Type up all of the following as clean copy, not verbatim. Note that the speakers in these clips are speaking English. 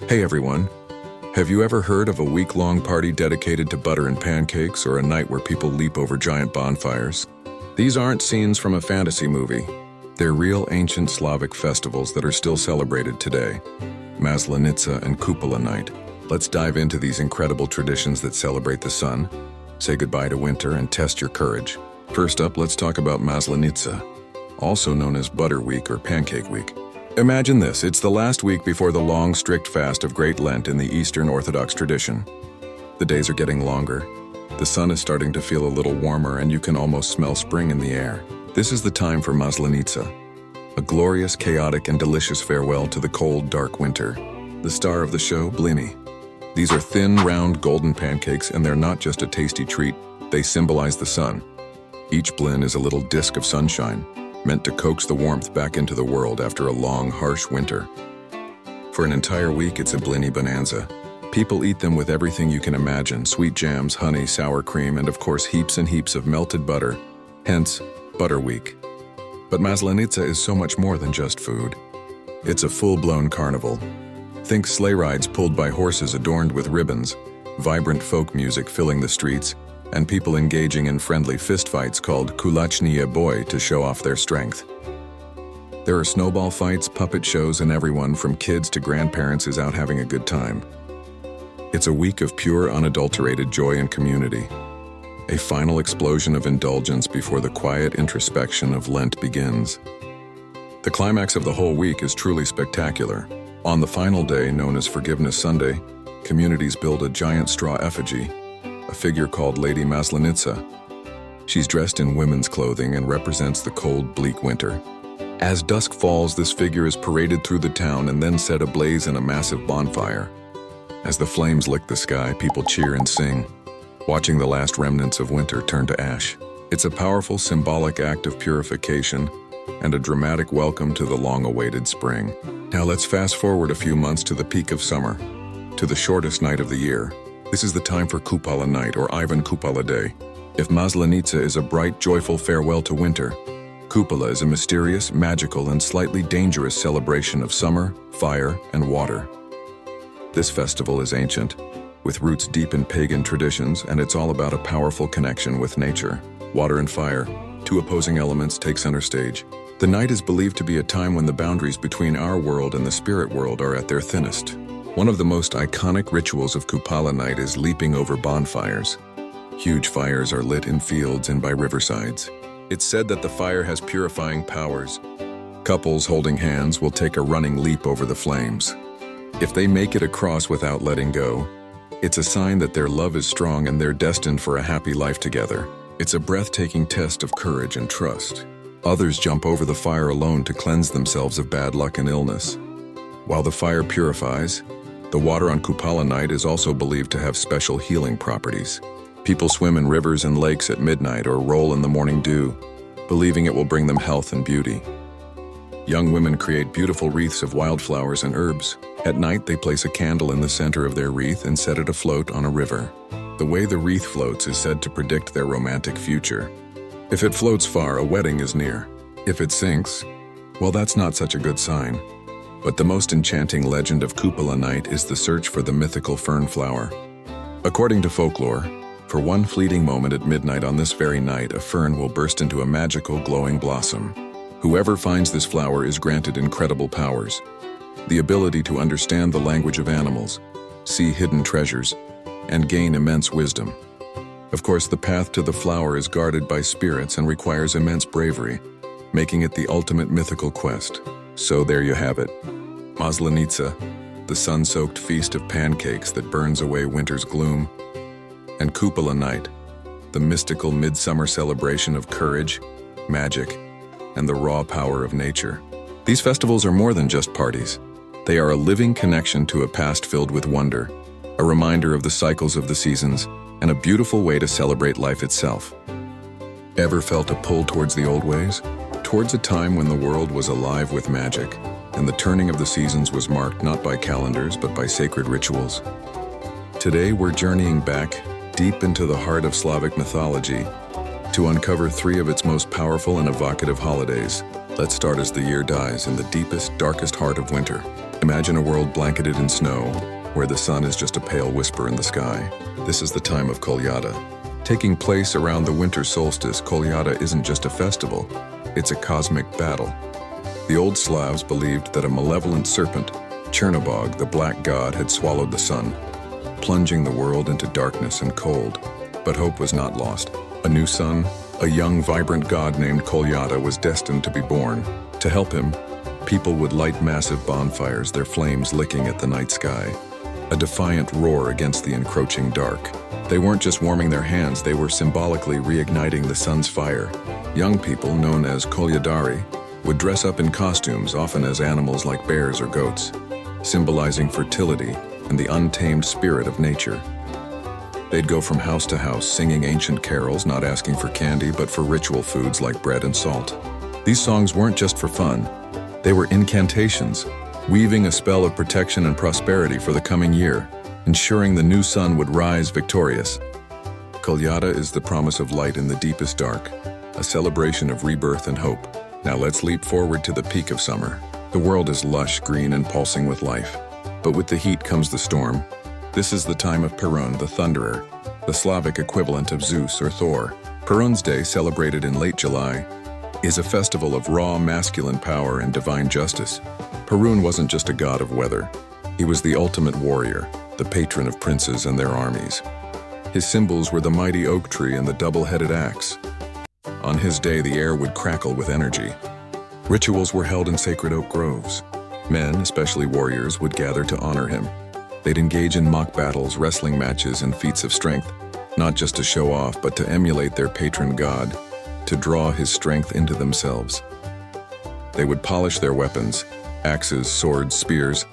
Hey everyone, have you ever heard of a week-long party dedicated to butter and pancakes or a night where people leap over giant bonfires? These aren't scenes from a fantasy movie. They're real ancient Slavic festivals that are still celebrated today. Maslenitsa and Kupola Night. Let's dive into these incredible traditions that celebrate the sun, say goodbye to winter, and test your courage. First up, let's talk about Maslenitsa, also known as Butter Week or Pancake Week. Imagine this, it's the last week before the long, strict fast of Great Lent in the Eastern Orthodox tradition. The days are getting longer. The sun is starting to feel a little warmer and you can almost smell spring in the air. This is the time for Maslenitsa, a glorious, chaotic, and delicious farewell to the cold, dark winter. The star of the show, blini. These are thin, round, golden pancakes, and they're not just a tasty treat, they symbolize the sun. Each blin is a little disk of sunshine, meant to coax the warmth back into the world after a long, harsh winter. For an entire week, it's a blini bonanza. People eat them with everything you can imagine: sweet jams, honey, sour cream, and of course heaps and heaps of melted butter, hence Butter Week. But Maslenitsa is so much more than just food. It's a full-blown carnival. Think sleigh rides pulled by horses adorned with ribbons, vibrant folk music filling the streets, and people engaging in friendly fistfights called kulachniya boy to show off their strength. There are snowball fights, puppet shows, and everyone from kids to grandparents is out having a good time. It's a week of pure, unadulterated joy and community. A final explosion of indulgence before the quiet introspection of Lent begins. The climax of the whole week is truly spectacular. On the final day, known as Forgiveness Sunday, communities build a giant straw effigy, a figure called Lady Maslenitsa. She's dressed in women's clothing and represents the cold, bleak winter. As dusk falls, this figure is paraded through the town and then set ablaze in a massive bonfire. As the flames lick the sky, people cheer and sing, watching the last remnants of winter turn to ash. It's a powerful, symbolic act of purification and a dramatic welcome to the long-awaited spring. Now let's fast forward a few months to the peak of summer, to the shortest night of the year. This is the time for Kupola Night, or Ivan Kupala Day. If Maslenitsa is a bright, joyful farewell to winter, Kupola is a mysterious, magical, and slightly dangerous celebration of summer, fire, and water. This festival is ancient, with roots deep in pagan traditions, and it's all about a powerful connection with nature. Water and fire, two opposing elements, take center stage. The night is believed to be a time when the boundaries between our world and the spirit world are at their thinnest. One of the most iconic rituals of Kupola Night is leaping over bonfires. Huge fires are lit in fields and by riversides. It's said that the fire has purifying powers. Couples holding hands will take a running leap over the flames. If they make it across without letting go, it's a sign that their love is strong and they're destined for a happy life together. It's a breathtaking test of courage and trust. Others jump over the fire alone to cleanse themselves of bad luck and illness. While the fire purifies, the water on Kupola Night is also believed to have special healing properties. People swim in rivers and lakes at midnight or roll in the morning dew, believing it will bring them health and beauty. Young women create beautiful wreaths of wildflowers and herbs. At night, they place a candle in the center of their wreath and set it afloat on a river. The way the wreath floats is said to predict their romantic future. If it floats far, a wedding is near. If it sinks, well, that's not such a good sign. But the most enchanting legend of Kupola Night is the search for the mythical fern flower. According to folklore, for one fleeting moment at midnight on this very night, a fern will burst into a magical, glowing blossom. Whoever finds this flower is granted incredible powers: the ability to understand the language of animals, see hidden treasures, and gain immense wisdom. Of course, the path to the flower is guarded by spirits and requires immense bravery, making it the ultimate mythical quest. So there you have it. Maslenitsa, the sun-soaked feast of pancakes that burns away winter's gloom, and Kupola Night, the mystical midsummer celebration of courage, magic, and the raw power of nature. These festivals are more than just parties. They are a living connection to a past filled with wonder, a reminder of the cycles of the seasons, and a beautiful way to celebrate life itself. Ever felt a pull towards the old ways? Towards a time when the world was alive with magic, and the turning of the seasons was marked not by calendars but by sacred rituals. Today we're journeying back deep into the heart of Slavic mythology to uncover three of its most powerful and evocative holidays. Let's start as the year dies in the deepest, darkest heart of winter. Imagine a world blanketed in snow, where the sun is just a pale whisper in the sky. This is the time of Kolyada. Taking place around the winter solstice, Kolyada isn't just a festival, it's a cosmic battle. The old Slavs believed that a malevolent serpent, Chernobog, the black god, had swallowed the sun, plunging the world into darkness and cold. But hope was not lost. A new sun, a young, vibrant god named Kolyada, was destined to be born. To help him, people would light massive bonfires, their flames licking at the night sky, a defiant roar against the encroaching dark. They weren't just warming their hands, they were symbolically reigniting the sun's fire. Young people, known as Kolyadari, would dress up in costumes, often as animals like bears or goats, symbolizing fertility and the untamed spirit of nature. They'd go from house to house, singing ancient carols, not asking for candy, but for ritual foods like bread and salt. These songs weren't just for fun. They were incantations, weaving a spell of protection and prosperity for the coming year, ensuring the new sun would rise victorious. Kolyada is the promise of light in the deepest dark, a celebration of rebirth and hope. Now let's leap forward to the peak of summer. The world is lush, green, and pulsing with life. But with the heat comes the storm. This is the time of Perun, the Thunderer, the Slavic equivalent of Zeus or Thor. Perun's Day, celebrated in late July, is a festival of raw masculine power and divine justice. Perun wasn't just a god of weather. He was the ultimate warrior, the patron of princes and their armies. His symbols were the mighty oak tree and the double-headed axe. On his day, the air would crackle with energy. Rituals were held in sacred oak groves. Men, especially warriors, would gather to honor him. They'd engage in mock battles, wrestling matches, and feats of strength, not just to show off, but to emulate their patron god, to draw his strength into themselves. They would polish their weapons, axes, swords, spears,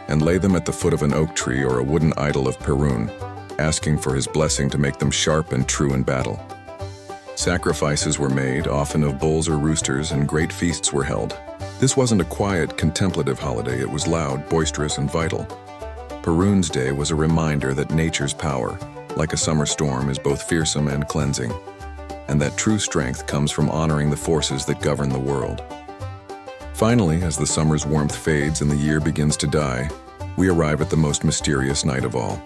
and lay them at the foot of an oak tree or a wooden idol of Perun, asking for his blessing to make them sharp and true in battle. Sacrifices were made, often of bulls or roosters, and great feasts were held. This wasn't a quiet, contemplative holiday, it was loud, boisterous, and vital. Perun's Day was a reminder that nature's power, like a summer storm, is both fearsome and cleansing, and that true strength comes from honoring the forces that govern the world. Finally, as the summer's warmth fades and the year begins to die, we arrive at the most mysterious night of all,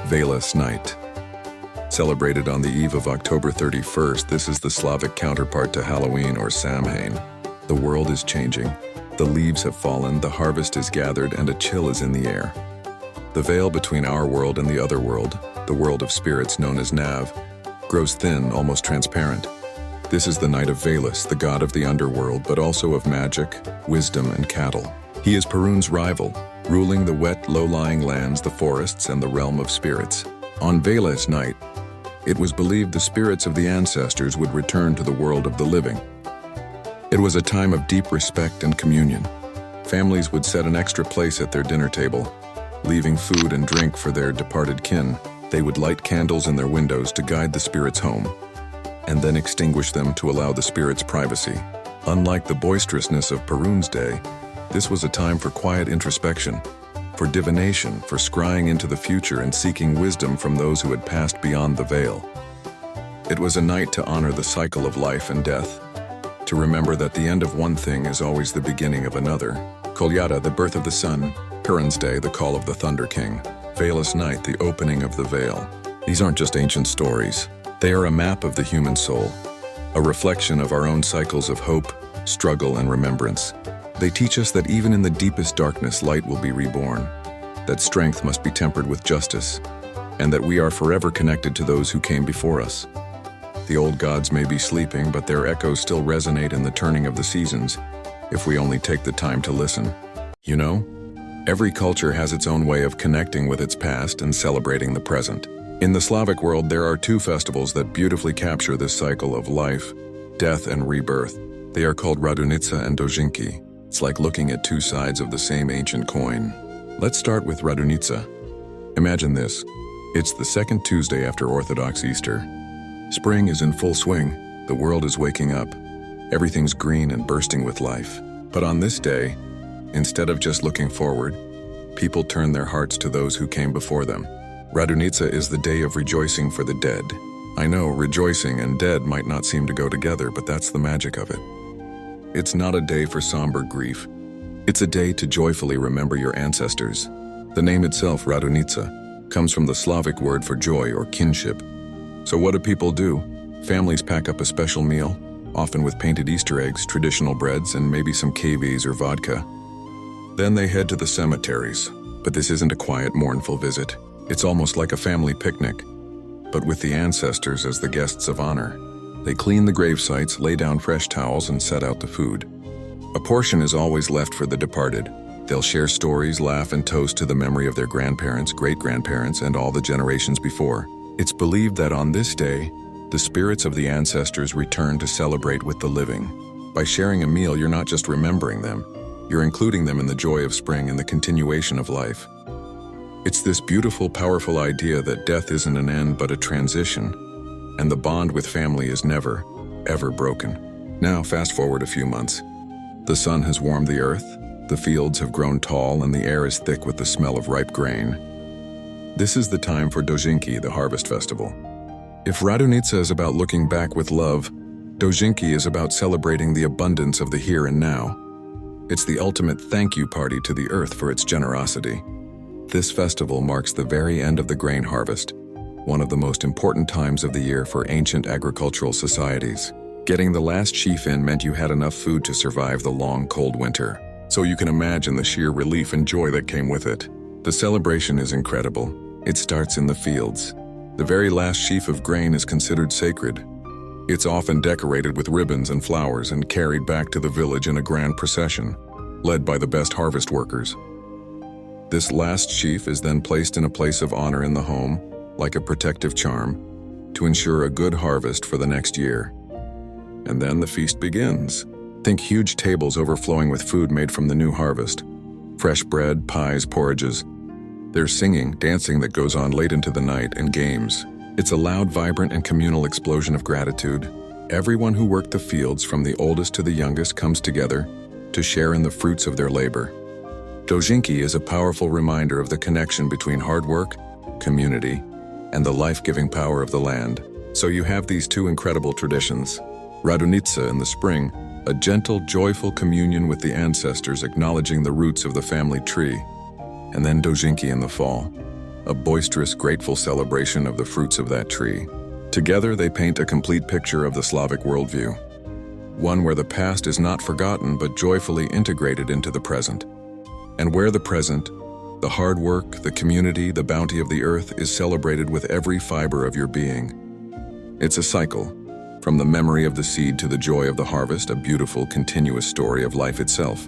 Veles Night. Celebrated on the eve of October 31st, this is the Slavic counterpart to Halloween or Samhain. The world is changing. The leaves have fallen, the harvest is gathered, and a chill is in the air. The veil between our world and the other world, the world of spirits known as Nav, grows thin, almost transparent. This is the night of Veles, the god of the underworld, but also of magic, wisdom, and cattle. He is Perun's rival, ruling the wet, low-lying lands, the forests, and the realm of spirits. On Veles Night, it was believed the spirits of the ancestors would return to the world of the living. It was a time of deep respect and communion. Families would set an extra place at their dinner table, leaving food and drink for their departed kin. They would light candles in their windows to guide the spirits home, and then extinguish them to allow the spirits privacy. Unlike the boisterousness of Perun's Day, this was a time for quiet introspection, for divination, for scrying into the future and seeking wisdom from those who had passed beyond the veil. It was a night to honor the cycle of life and death, to remember that the end of one thing is always the beginning of another. Kolyada, the birth of the sun; Perun's Day, the call of the Thunder King; Veles Night, the opening of the veil. These aren't just ancient stories. They are a map of the human soul, a reflection of our own cycles of hope, struggle, and remembrance. They teach us that even in the deepest darkness, light will be reborn, that strength must be tempered with justice, and that we are forever connected to those who came before us. The old gods may be sleeping, but their echoes still resonate in the turning of the seasons, if we only take the time to listen. You know, every culture has its own way of connecting with its past and celebrating the present. In the Slavic world, there are two festivals that beautifully capture this cycle of life, death, and rebirth. They are called Radunitsa and Dozhinki. It's like looking at two sides of the same ancient coin. Let's start with Radunitsa. Imagine this. It's the second Tuesday after Orthodox Easter. Spring is in full swing. The world is waking up. Everything's green and bursting with life. But on this day, instead of just looking forward, people turn their hearts to those who came before them. Radunitsa is the day of rejoicing for the dead. I know rejoicing and dead might not seem to go together, but that's the magic of it. It's not a day for somber grief. It's a day to joyfully remember your ancestors. The name itself, Radunitsa, comes from the Slavic word for joy or kinship. So what do people do? Families pack up a special meal, often with painted Easter eggs, traditional breads, and maybe some KVs or vodka. Then they head to the cemeteries. But this isn't a quiet, mournful visit. It's almost like a family picnic, but with the ancestors as the guests of honor. They clean the grave sites, lay down fresh towels, and set out the food. A portion is always left for the departed. They'll share stories, laugh, and toast to the memory of their grandparents, great-grandparents, and all the generations before. It's believed that on this day, the spirits of the ancestors return to celebrate with the living. By sharing a meal, you're not just remembering them, you're including them in the joy of spring and the continuation of life. It's this beautiful, powerful idea that death isn't an end but a transition, and the bond with family is never, ever broken. Now, fast forward a few months. The sun has warmed the earth, the fields have grown tall, and the air is thick with the smell of ripe grain. This is the time for Dozhinki, the harvest festival. If Radunitsa is about looking back with love, Dozhinki is about celebrating the abundance of the here and now. It's the ultimate thank you party to the earth for its generosity. This festival marks the very end of the grain harvest, one of the most important times of the year for ancient agricultural societies. Getting the last sheaf in meant you had enough food to survive the long, cold winter. So you can imagine the sheer relief and joy that came with it. The celebration is incredible. It starts in the fields. The very last sheaf of grain is considered sacred. It's often decorated with ribbons and flowers and carried back to the village in a grand procession, led by the best harvest workers. This last sheaf is then placed in a place of honor in the home, like a protective charm, to ensure a good harvest for the next year. And then the feast begins. Think huge tables overflowing with food made from the new harvest. Fresh bread, pies, porridges. There's singing, dancing that goes on late into the night, and games. It's a loud, vibrant, and communal explosion of gratitude. Everyone who worked the fields, from the oldest to the youngest, comes together to share in the fruits of their labor. Dozhinki is a powerful reminder of the connection between hard work, community, and the life-giving power of the land. So you have these two incredible traditions. Radunitsa in the spring, a gentle, joyful communion with the ancestors acknowledging the roots of the family tree. And then Dozhinki in the fall, a boisterous, grateful celebration of the fruits of that tree. Together, they paint a complete picture of the Slavic worldview. One where the past is not forgotten but joyfully integrated into the present. And where the present, the hard work, the community, the bounty of the earth is celebrated with every fiber of your being. It's a cycle. From the memory of the seed to the joy of the harvest, a beautiful, continuous story of life itself.